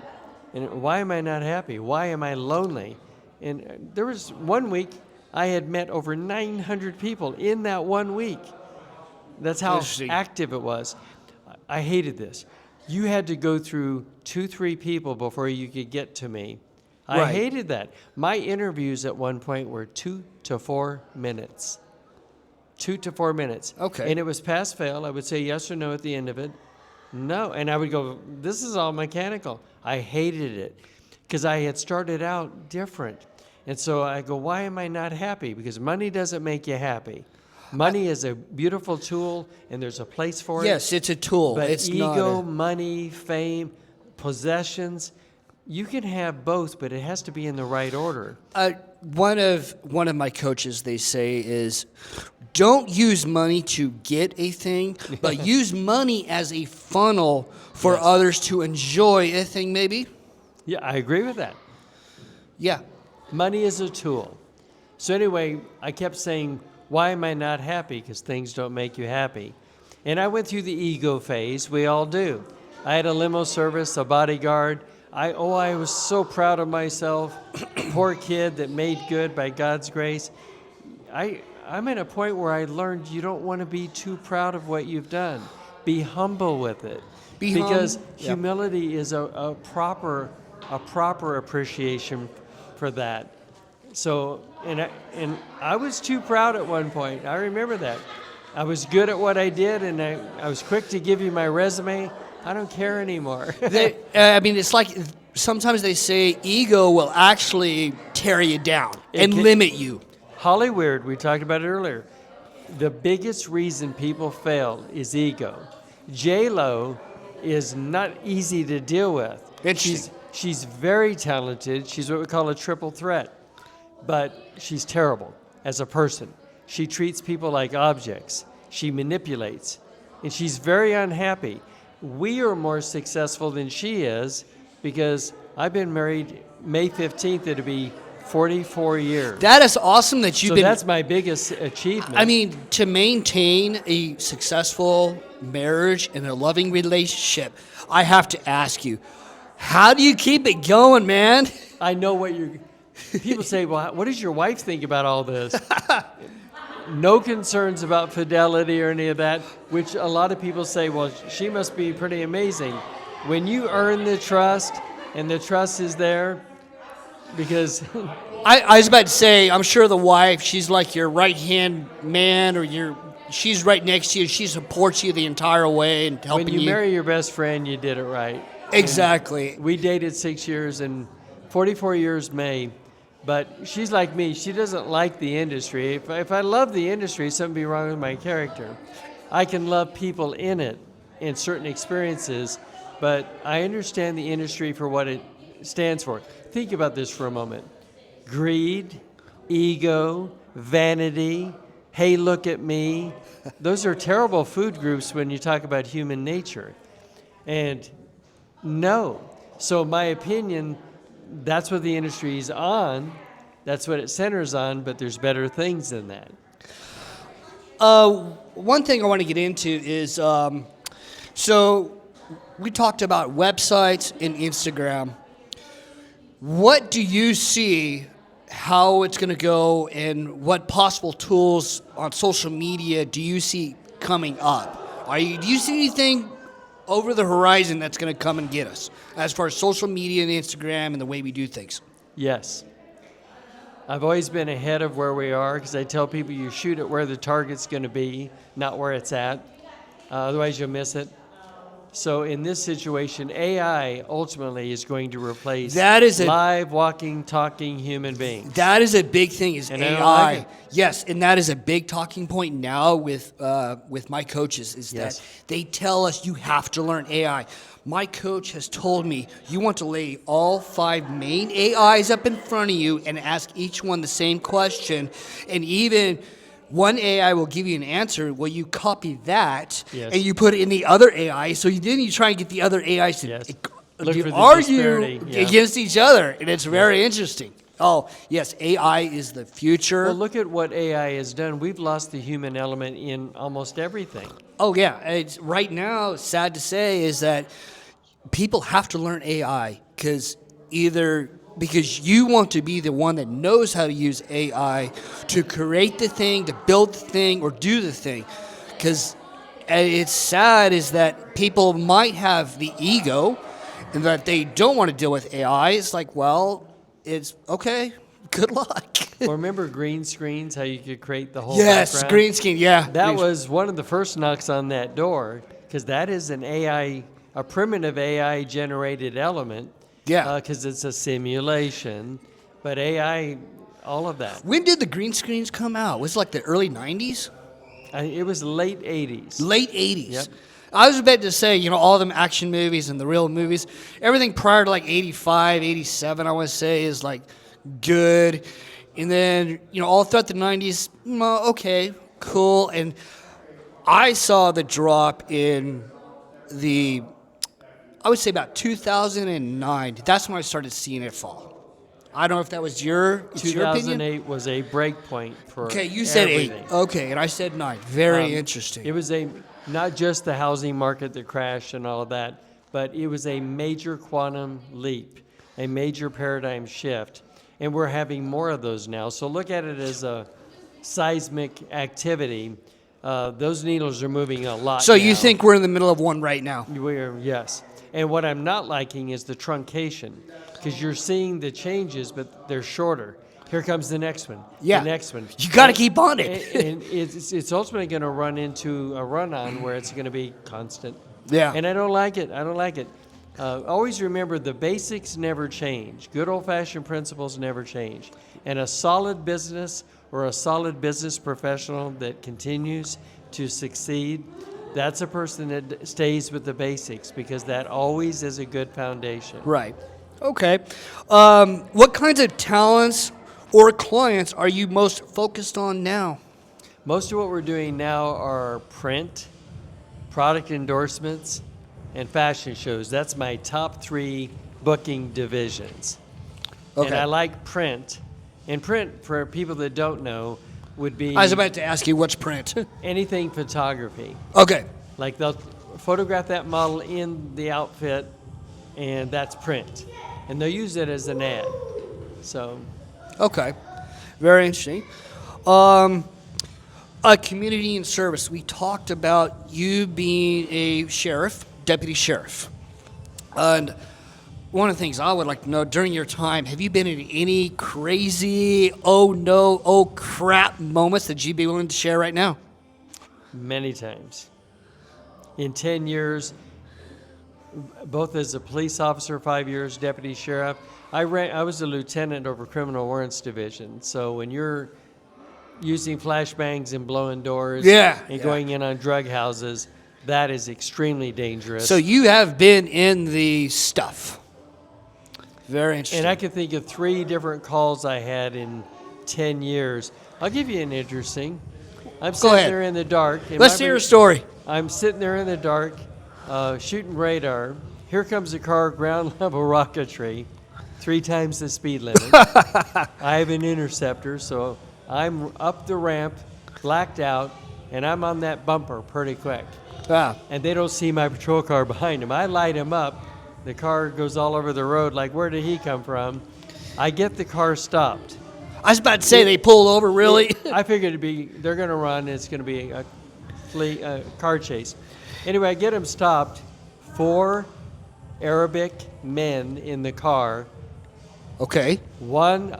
Speaker 2: and why am I not happy? Why am I lonely? And there was one week I had met over 900 people in that 1 week. That's how active it was. I hated this. You had to go through 2-3 people before you could get to me. I
Speaker 1: Right.
Speaker 2: hated that. My interviews at one point were 2 to 4 minutes. 2 to 4 minutes.
Speaker 1: Okay.
Speaker 2: And it was pass fail. I would say yes or no at the end of it. No. And I would go, this is all mechanical. I hated it because I had started out different. And so I go, why am I not happy? Because money doesn't make you happy. Money is a beautiful tool, and there's a place for it.
Speaker 1: Yes, it's a tool.
Speaker 2: But
Speaker 1: It's
Speaker 2: ego,
Speaker 1: not
Speaker 2: money, fame, possessions, you can have both, but it has to be in the right order.
Speaker 1: one of my coaches, they say, is don't use money to get a thing, but use money as a funnel for
Speaker 2: Yes.
Speaker 1: others to enjoy a thing, maybe.
Speaker 2: Yeah, I agree with that.
Speaker 1: Yeah.
Speaker 2: Money is a tool. So anyway, I kept saying, why am I not happy? Because things don't make you happy. And I went through the ego phase. We all do. I had a limo service, a bodyguard. I was so proud of myself. Poor kid that made good by God's grace. I'm at a point where I learned you don't want to be too proud of what you've done. Be humble with it. Because humility is a proper appreciation for that. So, and I was too proud at one point. I remember that. I was good at what I did, and I was quick to give you my resume. I don't care anymore.
Speaker 1: It's like sometimes they say ego will actually tear you down and limit you.
Speaker 2: Hollywood, we talked about it earlier. The biggest reason people fail is ego. J-Lo is not easy to deal with. She's very talented. She's what we call a triple threat. But she's terrible as a person. She treats people like objects. She manipulates. And she's very unhappy. We are more successful than she is because I've been married May 15th, it'll be 44 years.
Speaker 1: That is awesome that you've been...
Speaker 2: that's my biggest achievement.
Speaker 1: I mean, to maintain a successful marriage and a loving relationship, I have to ask you, how do you keep it going, man?
Speaker 2: I know what you're... People say, well, what does your wife think about all this? No concerns about fidelity or any of that, which a lot of people say, well, she must be pretty amazing. When you earn the trust and the trust is there, because...
Speaker 1: I was about to say, I'm sure the wife, she's like your right-hand man, or she's right next to you, she supports you the entire way and helping you.
Speaker 2: When you marry your best friend, you did it right.
Speaker 1: Exactly.
Speaker 2: And we dated 6 years and 44 years May. But she's like me. She doesn't like the industry. If I love the industry, something be wrong with my character. I can love people in it and certain experiences, but I understand the industry for what it stands for. Think about this for a moment. Greed, ego, vanity, hey, look at me. Those are terrible food groups when you talk about human nature. And No. So my opinion, that's what the industry is on. That's what it centers on, but there's better things than that.
Speaker 1: One thing I want to get into is so we talked about websites and Instagram. What do you see how it's going to go, and what possible tools on social media do you see coming up? Do you see anything over the horizon that's going to come and get us as far as social media and Instagram and the way we do things?
Speaker 2: Yes. I've always been ahead of where we are because I tell people you shoot at where the target's going to be, not where it's at. Otherwise, you'll miss it. So in this situation, AI ultimately is going to replace live, walking, talking human beings.
Speaker 1: That is a big thing, is
Speaker 2: And
Speaker 1: AI.
Speaker 2: I don't like it.
Speaker 1: Yes, and that is a big talking point now with my coaches, is
Speaker 2: Yes.
Speaker 1: that they tell us you have to learn AI. My coach has told me you want to lay all 5 main AIs up in front of you and ask each one the same question, and even one AI will give you an answer. Well, you copy that
Speaker 2: Yes.
Speaker 1: and you put it in the other AI. So then you try and get the other AIs to
Speaker 2: Yes. Look for the
Speaker 1: argue
Speaker 2: disparity, yeah.
Speaker 1: against each other, and it's very interesting. Oh, yes, AI is the future.
Speaker 2: Well, look at what AI has done. We've lost the human element in almost everything.
Speaker 1: Oh, yeah. It's, right now, sad to say, is that people have to learn AI because you want to be the one that knows how to use AI to create the thing, to build the thing, or do the thing. Because it's sad is that people might have the ego and that they don't want to deal with AI. It's like, well, it's okay. Good luck.
Speaker 2: Well, remember green screens, how you could create the whole
Speaker 1: Yes,
Speaker 2: background?
Speaker 1: green screen, yeah.
Speaker 2: That was one of the first knocks on that door because that is an AI, a primitive AI generated element.
Speaker 1: Yeah.
Speaker 2: Because it's a simulation. But AI, all of that.
Speaker 1: When did the green screens come out? Was it like the early 90s?
Speaker 2: It was late 80s.
Speaker 1: Late 80s.
Speaker 2: Yep.
Speaker 1: I was about to say, all them action movies and the real movies, everything prior to like 85, 87, I want to say, is like good. And then, all throughout the 90s, okay, cool. And I saw the drop in I would say about 2009. That's when I started seeing it fall. I don't know if that was your opinion.
Speaker 2: 2008 was a break point for
Speaker 1: Okay, you said
Speaker 2: everything.
Speaker 1: 8. Okay, and I said 9. Very interesting.
Speaker 2: It was not just the housing market that crashed and all of that, but it was a major quantum leap, a major paradigm shift, and we're having more of those now. So look at it as a seismic activity. Those needles are moving a lot.
Speaker 1: So
Speaker 2: now.
Speaker 1: you think we're in the middle of one right now?
Speaker 2: Yes. And what I'm not liking is the truncation, because you're seeing the changes, but they're shorter. Here comes the next one.
Speaker 1: Yeah.
Speaker 2: The next one.
Speaker 1: You got to keep on it.
Speaker 2: And it's ultimately going to run into a run-on where it's going to be constant.
Speaker 1: Yeah.
Speaker 2: And I don't like it. Always remember the basics never change. Good old-fashioned principles never change. And a solid business or a solid business professional that continues to succeed, that's a person that stays with the basics because that always is a good foundation.
Speaker 1: Right. Okay. What kinds of talents or clients are you most focused on now?
Speaker 2: Most of what we're doing now are print, product endorsements, and fashion shows. That's my top 3 booking divisions.
Speaker 1: Okay.
Speaker 2: And I like print. And print, for people that don't know, would be
Speaker 1: I was about to ask you what's print.
Speaker 2: anything photography.
Speaker 1: Okay.
Speaker 2: Like they'll photograph that model in the outfit, and that's print. And they'll use it as an ad. So,
Speaker 1: Okay. Very interesting. Community and service. We talked about you being a sheriff, deputy sheriff. And one of the things I would like to know, during your time, have you been in any crazy, oh no, oh crap moments that you'd be willing to share right now?
Speaker 2: many times. In 10 years, both as a police officer, 5 years, deputy sheriff, I was a lieutenant over criminal warrants division. So when you're using flashbangs and blowing doors and going in on drug houses, that is extremely dangerous.
Speaker 1: So you have been in the stuff. Very interesting.
Speaker 2: And I can think of 3 different calls I had in 10 years. I'll give you an interesting. I'm sitting there in the dark.
Speaker 1: Let's hear your story.
Speaker 2: I'm sitting there in the dark, shooting radar, Here comes a car, ground level rocketry, 3 times the speed limit. I have an interceptor, so I'm up the ramp, blacked out, and I'm on that bumper pretty quick.
Speaker 1: Ah.
Speaker 2: And they don't see my patrol car behind him. I light him up. The car goes all over the road like, where did he come from? I get the car stopped.
Speaker 1: I was about to say they pulled over, really?
Speaker 2: I figured they're going to run. It's going to be a car chase. Anyway, I get them stopped. 4 Arabic men in the car.
Speaker 1: Okay.
Speaker 2: 1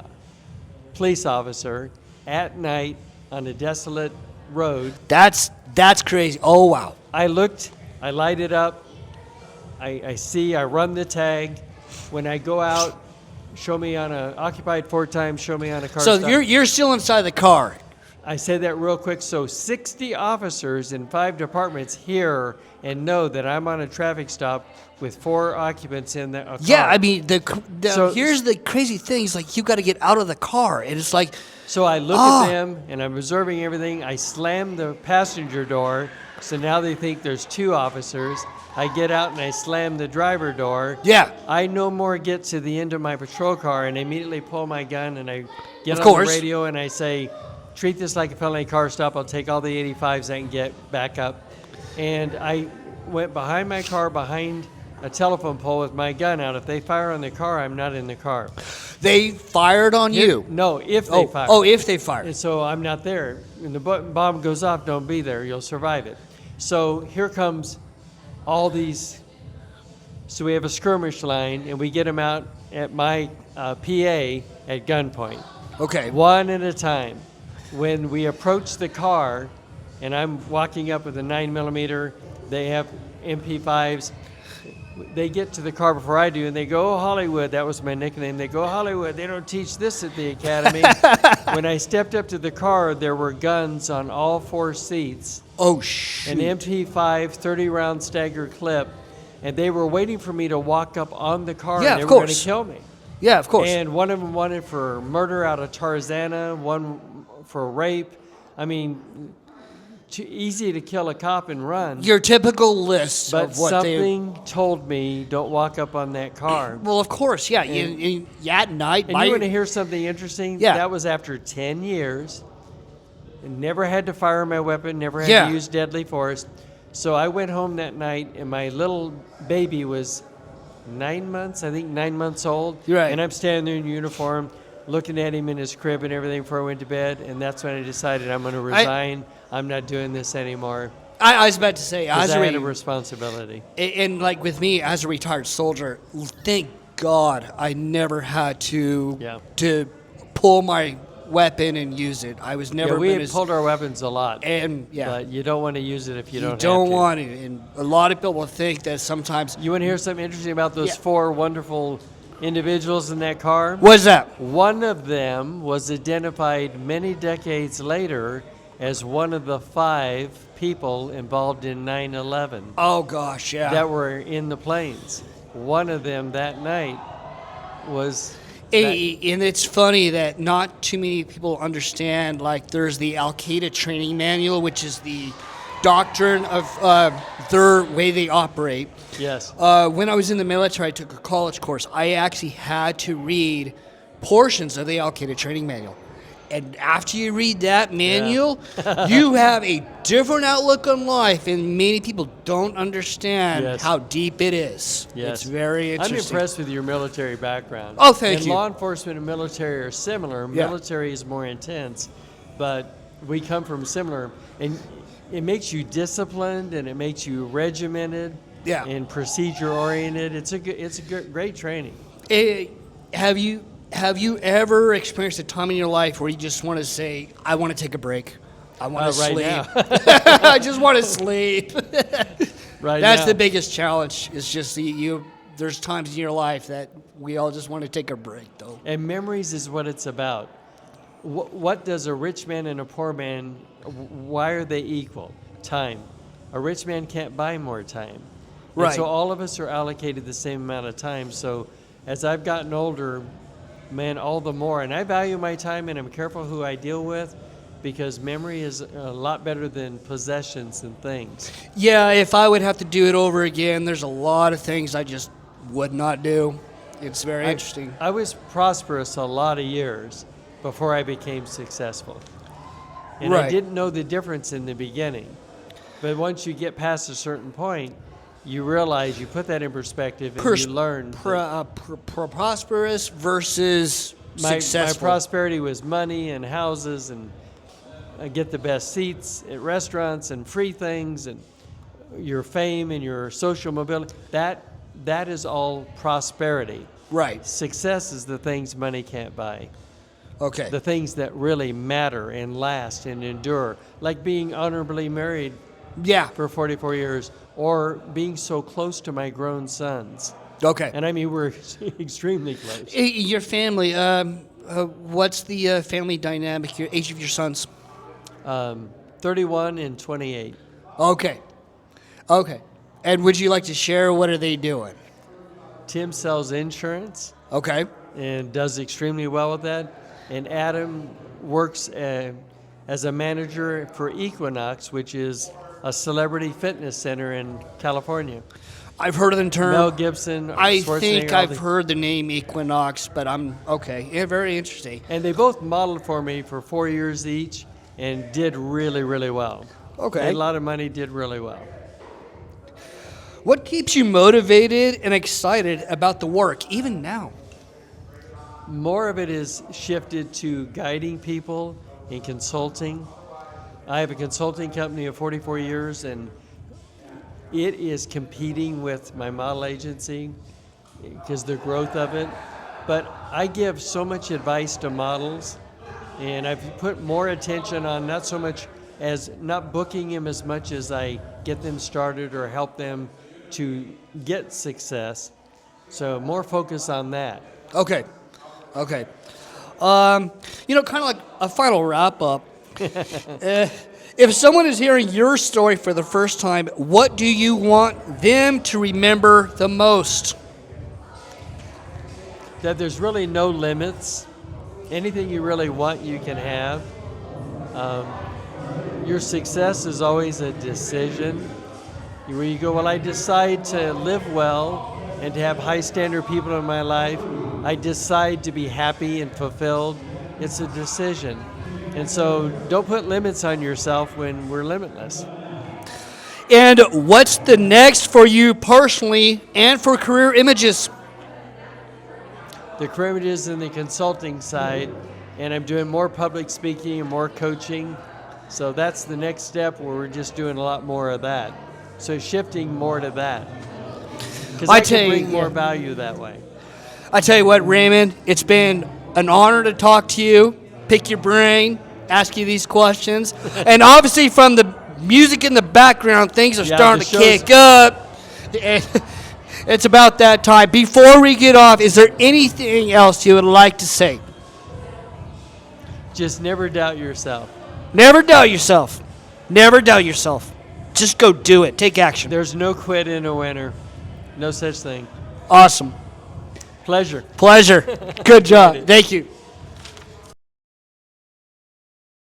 Speaker 2: police officer at night on a desolate road.
Speaker 1: That's crazy. Oh, wow.
Speaker 2: I looked, I light it up, I run the tag. When I go out, show me on a occupied 4 times, show me on a car
Speaker 1: So
Speaker 2: stop.
Speaker 1: you're still inside the car.
Speaker 2: I say that real quick. So 60 officers in 5 departments hear and know that I'm on a traffic stop with 4 occupants in the car.
Speaker 1: Yeah, I mean,
Speaker 2: So-
Speaker 1: here's the crazy thing. It's like you got to get out of the car. And it's like,
Speaker 2: So I look at them, and I'm observing everything. I slam the passenger door, so now they think there's 2 officers. I get out and I slam the driver door.
Speaker 1: yeah.
Speaker 2: I no more get to the end of my patrol car and I immediately pull my gun and I get
Speaker 1: Of
Speaker 2: on
Speaker 1: course.
Speaker 2: the radio and I say, treat this like a felony car stop. I'll take all the 85s I can get back up. And I went behind my car, behind a telephone pole with my gun out. If they fire on the car, I'm not in the car.
Speaker 1: They fired on you.
Speaker 2: No, if they fire.
Speaker 1: Oh, if they fired.
Speaker 2: And so I'm not there. When the bomb goes off, don't be there. You'll survive it. So here comes all these. So we have a skirmish line, and we get them out at my PA at gunpoint.
Speaker 1: Okay.
Speaker 2: One at a time. When we approach the car, and I'm walking up with a 9mm, they have MP5s. They get to the car before I do, and they go, "Oh, Hollywood." That was my nickname. They go, "Hollywood." They don't teach this at the academy. When I stepped up to the car, there were guns on all 4 seats,
Speaker 1: Oh, shoot.
Speaker 2: an MP5 30-round stagger clip, and they were waiting for me to walk up on the car,
Speaker 1: Yeah,
Speaker 2: and they
Speaker 1: of
Speaker 2: were going to
Speaker 1: course.
Speaker 2: kill me.
Speaker 1: Yeah, of course.
Speaker 2: And one of them wanted for murder out of Tarzana, one for rape. I mean, too easy to kill a cop and run.
Speaker 1: Your typical list
Speaker 2: But
Speaker 1: of what
Speaker 2: something told me, don't walk up on that car.
Speaker 1: Well, of course, yeah. At night,
Speaker 2: And you want to hear something interesting?
Speaker 1: Yeah.
Speaker 2: That was after 10 years. Never had to fire my weapon, never had
Speaker 1: Yeah.
Speaker 2: to use deadly force. So I went home that night, and my little baby was 9 months, I think 9 months old.
Speaker 1: You're right.
Speaker 2: And I'm standing there in uniform, looking at him in his crib and everything before I went to bed. And that's when I decided I'm going to resign. I'm not doing this anymore.
Speaker 1: I was about to say,
Speaker 2: Because
Speaker 1: as
Speaker 2: I had a
Speaker 1: a
Speaker 2: responsibility.
Speaker 1: and like with me as a retired soldier, thank God I never had to
Speaker 2: Yeah.
Speaker 1: pull my weapon and use it. I was never
Speaker 2: Yeah, we
Speaker 1: been
Speaker 2: had
Speaker 1: as,
Speaker 2: pulled our weapons a lot.
Speaker 1: and yeah,
Speaker 2: But you don't want to use it if you
Speaker 1: you
Speaker 2: don't
Speaker 1: don't
Speaker 2: have to.
Speaker 1: want it. And a lot of people think that sometimes.
Speaker 2: You want to hear something interesting about those
Speaker 1: Yeah.
Speaker 2: 4 wonderful individuals in that car?
Speaker 1: What is that?
Speaker 2: One of them was identified many decades later as one of the 5 people involved in 9/11
Speaker 1: Oh gosh, yeah.
Speaker 2: that were in the planes. One of them that night was...
Speaker 1: And it's funny that not too many people understand, like, there's the Al Qaeda training manual, which is the doctrine of their way they operate.
Speaker 2: Yes.
Speaker 1: When I was in the military, I took a college course. I actually had to read portions of the Al Qaeda training manual. And after you read that manual, you have a different outlook on life, and many people don't understand
Speaker 2: Yes.
Speaker 1: how deep it is.
Speaker 2: Yes.
Speaker 1: It's very interesting.
Speaker 2: I'm impressed with your military background.
Speaker 1: Oh, thank
Speaker 2: and
Speaker 1: you.
Speaker 2: Law enforcement and military are similar.
Speaker 1: Yeah.
Speaker 2: Military is more intense, but we come from similar. And it makes you disciplined, and it makes you regimented,
Speaker 1: Yeah.
Speaker 2: and procedure oriented. It's a great training.
Speaker 1: Have you ever experienced a time in your life where you just want to say, I want to take a break? I want to
Speaker 2: Right
Speaker 1: sleep.
Speaker 2: now.
Speaker 1: I just want to sleep.
Speaker 2: Right
Speaker 1: That's
Speaker 2: now.
Speaker 1: the biggest challenge. It's just there's times in your life that we all just want to take a break, though.
Speaker 2: And memories is what it's about. What does a rich man and a poor man, why are they equal? Time. A rich man can't buy more time.
Speaker 1: Right.
Speaker 2: And so all of us are allocated the same amount of time. So as I've gotten older, man, all the more. And I value my time, and I'm careful who I deal with. because memory is a lot better than possessions and things.
Speaker 1: Yeah, if I would have to do it over again, there's a lot of things I just would not do. It's very interesting.
Speaker 2: I was prosperous a lot of years before I became successful. And I
Speaker 1: Right.
Speaker 2: didn't know the difference in the beginning. But once you get past a certain point, you realize, you put that in perspective, and you learn.
Speaker 1: Prosperous versus
Speaker 2: My
Speaker 1: successful.
Speaker 2: prosperity was money and houses, and I get the best seats at restaurants and free things, and your fame and your social mobility. That is all prosperity.
Speaker 1: Right.
Speaker 2: Success is the things money can't buy.
Speaker 1: Okay.
Speaker 2: The things that really matter and last and endure, like being honorably married
Speaker 1: Yeah.
Speaker 2: for 44 years, or being so close to my grown sons.
Speaker 1: Okay.
Speaker 2: And I mean, we're extremely close.
Speaker 1: Your family, what's the family dynamic, your age of your sons?
Speaker 2: 31 and 28.
Speaker 1: Okay. Okay. And would you like to share, what are they doing?
Speaker 2: Tim sells insurance
Speaker 1: Okay.
Speaker 2: and does extremely well with that. And Adam works as a manager for Equinox, which is a celebrity fitness center in California.
Speaker 1: I've heard of the term.
Speaker 2: Mel Gibson,
Speaker 1: I
Speaker 2: Schwarzenegger,
Speaker 1: think
Speaker 2: all
Speaker 1: I've
Speaker 2: the-
Speaker 1: heard the name Equinox, but I'm okay. Yeah, very interesting.
Speaker 2: And they both modeled for me for 4 years each and did really, really well.
Speaker 1: Okay.
Speaker 2: Made a lot of money, did really well.
Speaker 1: What keeps you motivated and excited about the work, even now?
Speaker 2: More of it is shifted to guiding people in consulting. I have a consulting company of 44 years, and it is competing with my model agency because the growth of it. But I give so much advice to models, and I've put more attention on not so much as not booking them as much as I get them started or help them to get success. So more focus on that.
Speaker 1: Okay. Okay. Kind of like a final wrap up. If someone is hearing your story for the first time, what do you want them to remember the most?
Speaker 2: That there's really no limits. Anything you really want, you can have. Your success is always a decision. Where you go, well, I decide to live well and to have high standard people in my life. I decide to be happy and fulfilled. It's a decision. And so don't put limits on yourself when we're limitless.
Speaker 1: And what's the next for you personally and for Career Images?
Speaker 2: The career images in the consulting side, and I'm doing more public speaking and more coaching. So that's the next step where we're just doing a lot more of that. So shifting more to that. Because I can bring more value that way.
Speaker 1: I tell you what, Raymond, it's been an honor to talk to you, pick your brain, ask you these questions. And obviously from the music in the background, things are starting to kick up. It's about that time. Before we get off, is there anything else you would like to say?
Speaker 2: Just never doubt yourself.
Speaker 1: Never doubt yourself. Never doubt yourself. Just go do it. Take action.
Speaker 2: There's no quit in a winner. No such thing.
Speaker 1: Awesome.
Speaker 2: Pleasure.
Speaker 1: Pleasure. Good job. Thank you.